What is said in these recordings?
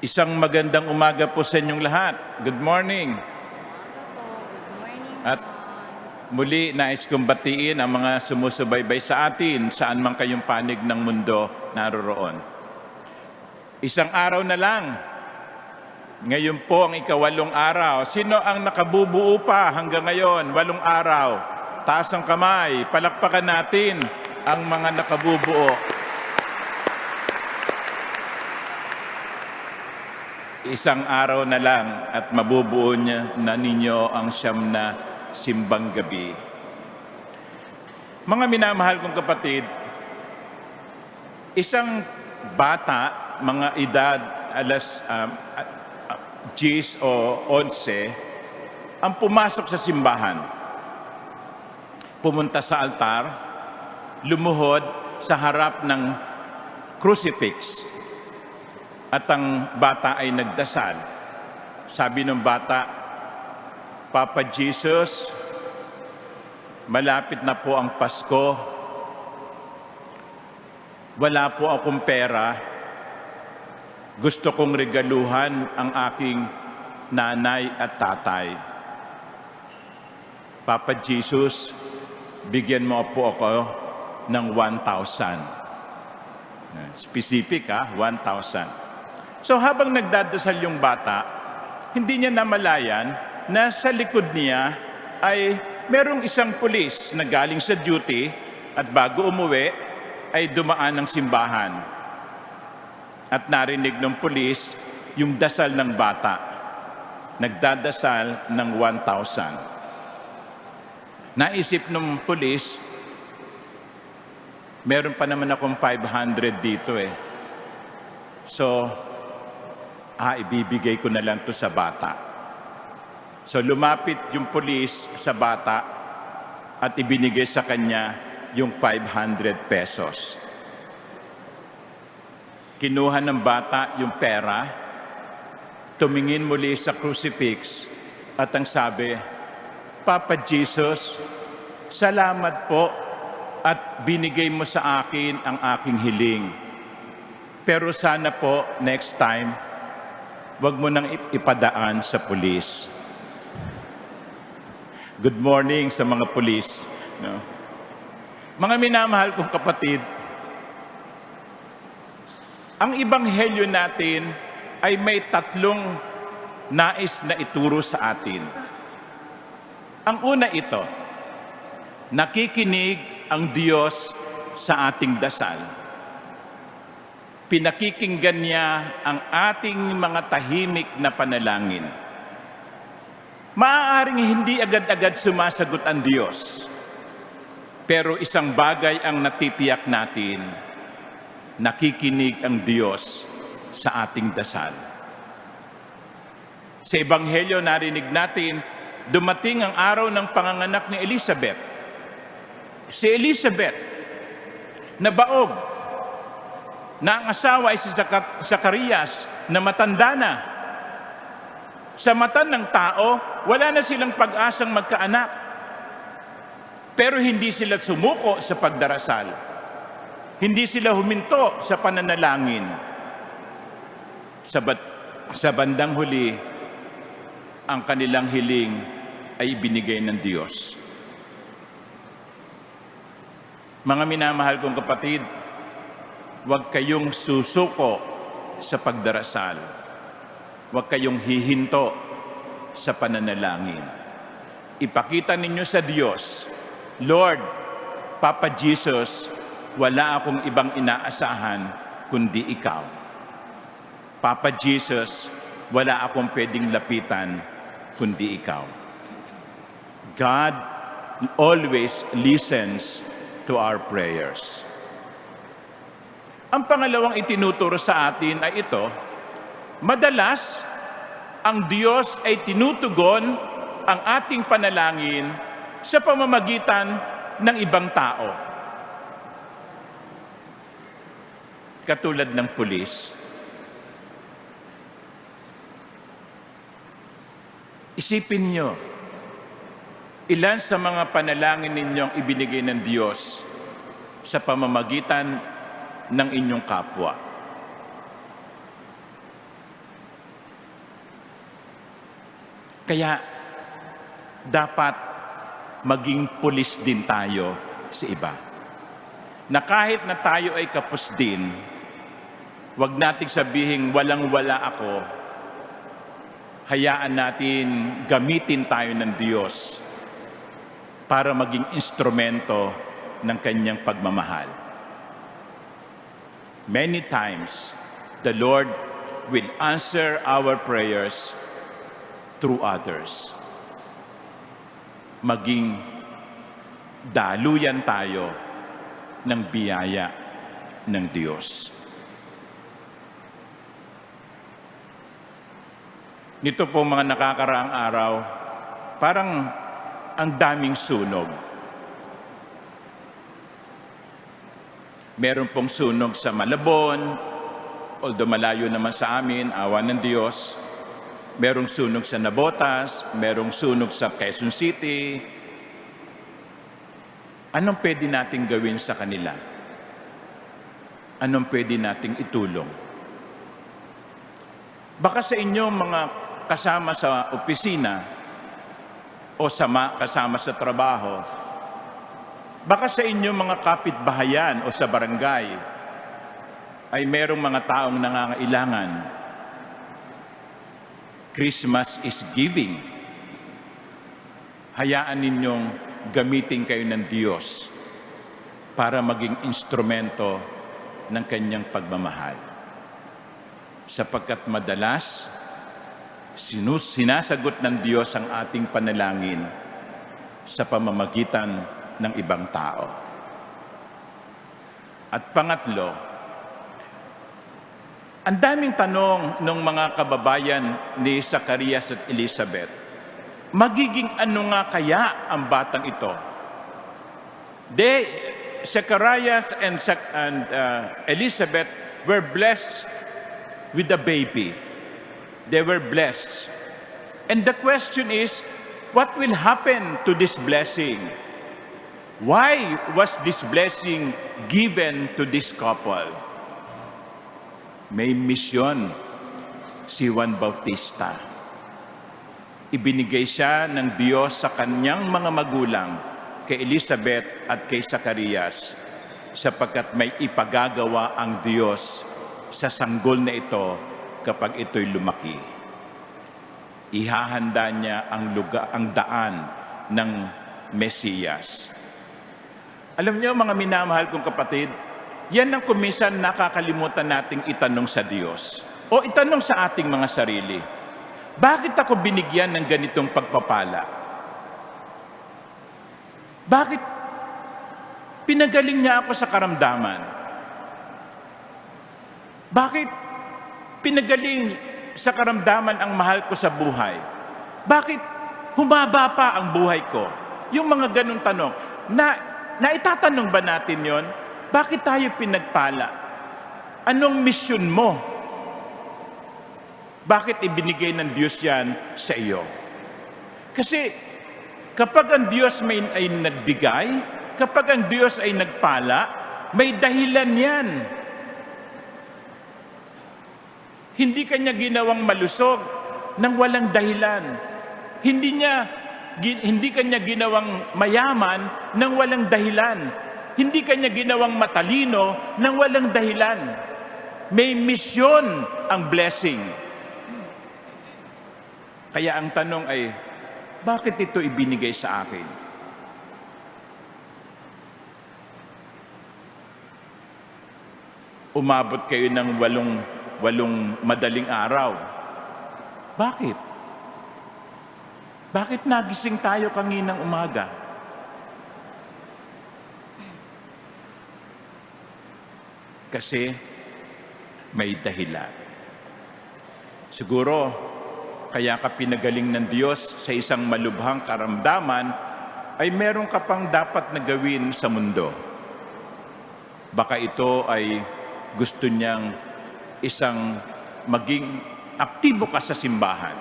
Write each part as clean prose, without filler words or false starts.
Isang magandang umaga po sa inyong lahat. Good morning. Good morning, At Hans. muli nais kong batiin ang mga sumusubaybay sa atin saan man kayong panig ng mundo naroroon. Isang araw na lang. Ngayon po ang ika-8 araw. Sino ang nakabubuo pa hanggang ngayon? 8 araw. Taas ang kamay. Palakpakan natin ang mga nakabubuo. Isang araw na lang at mabubuo niya na ninyo ang 9 na simbang gabi. Mga minamahal kong kapatid, isang bata, mga edad alas 10 o 11, ang pumasok sa simbahan. Pumunta sa altar, lumuhod sa harap ng crucifix. At ang bata ay nagdasal. Sabi ng bata, Papa Jesus, malapit na po ang Pasko. Wala po akong pera. Gusto kong regaluhan ang aking nanay at tatay. Papa Jesus, bigyan mo po ako ng 1,000. Specific 1,000. So habang nagdadasal yung bata, hindi niya namalayan na sa likod niya ay merong isang pulis na galing sa duty at bago umuwi ay dumaan ng simbahan. At narinig ng pulis yung dasal ng bata. Nagdadasal ng 1,000. Naisip ng pulis, meron pa naman akong 500 dito So, ibibigay ko na lang to sa bata. So lumapit yung pulis sa bata at ibinigay sa kanya yung 500 pesos. Kinuha ng bata yung pera, tumingin muli sa crucifix at ang sabi, Papa Jesus, salamat po at binigay mo sa akin ang aking hiling. Pero sana po next time, wag mo nang ipadaan sa pulis. Good morning sa mga pulis. No? Mga minamahal kong kapatid, ang ebanghelyo natin ay may 3 nais na ituro sa atin. Ang una ito, nakikinig ang Diyos sa ating dasal. Pinakikinggan niya ang ating mga tahimik na panalangin. Maaaring hindi agad-agad sumasagot ang Diyos. Pero isang bagay ang natitiyak natin, nakikinig ang Diyos sa ating dasal. Sa Ebanghelyo narinig natin, dumating ang araw ng panganganak ni Elizabeth. Si Elizabeth, nabaog, na ang asawa ay si Zacarias na matanda na. Sa mata ng tao, wala na silang pag-asang magkaanak. Pero hindi sila sumuko sa pagdarasal. Hindi sila huminto sa pananalangin. Sa bandang huli, ang kanilang hiling ay ibinigay ng Diyos. Mga minamahal kong kapatid, huwag kayong susuko sa pagdarasal. Huwag kayong hihinto sa pananalangin. Ipakita ninyo sa Diyos, Lord, Papa Jesus, wala akong ibang inaasahan kundi ikaw. Papa Jesus, wala akong pwedeng lapitan kundi ikaw. God always listens to our prayers. Ang pangalawang itinuturo sa atin ay ito, madalas ang Diyos ay tinutugon ang ating panalangin sa pamamagitan ng ibang tao. Katulad ng pulis. Isipin nyo, ilan sa mga panalangin ninyong ibinigay ng Diyos sa pamamagitan ng inyong kapwa. Kaya dapat maging pulis din tayo sa iba. Na kahit na tayo ay kapos din, wag nating sabihin walang-wala ako. Hayaan natin gamitin tayo ng Diyos para maging instrumento ng kanyang pagmamahal. Many times, the Lord will answer our prayers through others. Maging daluyan tayo ng biyaya ng Diyos. Nito po mga nakakaraang araw, parang ang daming sunog. Meron pong sunog sa Malabon, although malayo naman sa amin, awa ng Diyos. Merong sunog sa Navotas, merong sunog sa Quezon City. Anong pwede nating gawin sa kanila? Anong pwede nating itulong? Baka sa inyong mga kasama sa opisina o kasama sa trabaho, baka sa inyong mga kapitbahayan o sa barangay ay merong mga taong nangangailangan. Christmas is giving. Hayaan ninyong gamitin kayo ng Diyos para maging instrumento ng kanyang pagmamahal. Sapagkat madalas, sinasagot ng Diyos ang ating panalangin sa pamamagitan ng ibang tao. At pangatlo, ang daming tanong ng mga kababayan ni Zacarias at Elizabeth, magiging ano nga kaya ang batang ito? Zacarias and Elizabeth were blessed with a baby. They were blessed. And the question is, what will happen to this blessing? Why was this blessing given to this couple? May misyon si Juan Bautista. Ibinigay siya ng Diyos sa kanyang mga magulang, kay Elizabeth at kay Zacarias, sapagkat may ipagagawa ang Diyos sa sanggol na ito kapag ito'y lumaki. Ihahanda niya ang daan ng Mesiyas. Alam niyo mga minamahal kong kapatid, yan ang kuminsan nakakalimutan nating itanong sa Diyos o itanong sa ating mga sarili. Bakit ako binigyan ng ganitong pagpapala? Bakit pinagaling niya ako sa karamdaman? Bakit pinagaling sa karamdaman ang mahal ko sa buhay? Bakit humaba pa ang buhay ko? Yung mga ganong tanong, naitatanong ba natin yon? Bakit tayo pinagpala? Anong misyon mo? Bakit ibinigay ng Diyos yan sa iyo? Kasi kapag ang Diyos ay nagbigay, kapag ang Diyos ay nagpala, may dahilan yan. Hindi kanya ginawang malusog nang walang dahilan. Hindi kanya ginawang mayaman nang walang dahilan. Hindi kanya ginawang matalino nang walang dahilan. May misyon ang blessing. Kaya ang tanong ay, bakit ito ibinigay sa akin? Umabot kayo ng walong madaling araw. Bakit? Bakit nagising tayo kaninang umaga? Kasi may dahilan. Siguro, kaya ka pinagaling ng Diyos sa isang malubhang karamdaman, ay meron ka pang dapat na gawin sa mundo. Baka ito ay gusto niyang isang maging aktibo ka sa simbahan.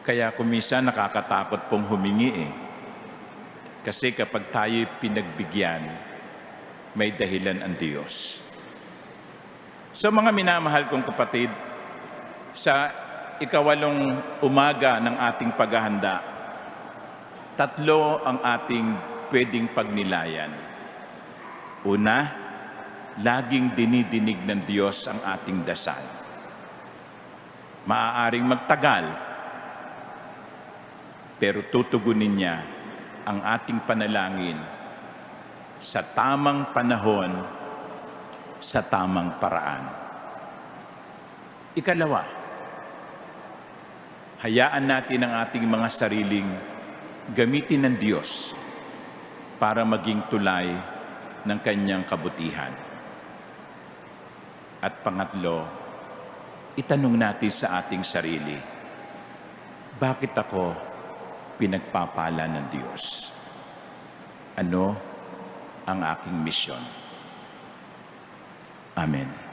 Kaya kuminsan nakakatakot pong humingi eh. Kasi kapag tayo pinagbigyan, may dahilan ang Diyos. So mga minamahal kong kapatid, sa ikawalong umaga ng ating paghahanda, tatlo ang ating pwedeng pagnilayan. Una, laging dinidinig ng Diyos ang ating dasal. Maaaring magtagal, pero tutugunin niya ang ating panalangin sa tamang panahon, sa tamang paraan. Ikalawa, hayaan natin ang ating mga sariling gamitin ng Diyos para maging tulay ng kanyang kabutihan. At pangatlo, itanong natin sa ating sarili, bakit ako pinagpapala ng Diyos? Ano ang aking misyon? Amen.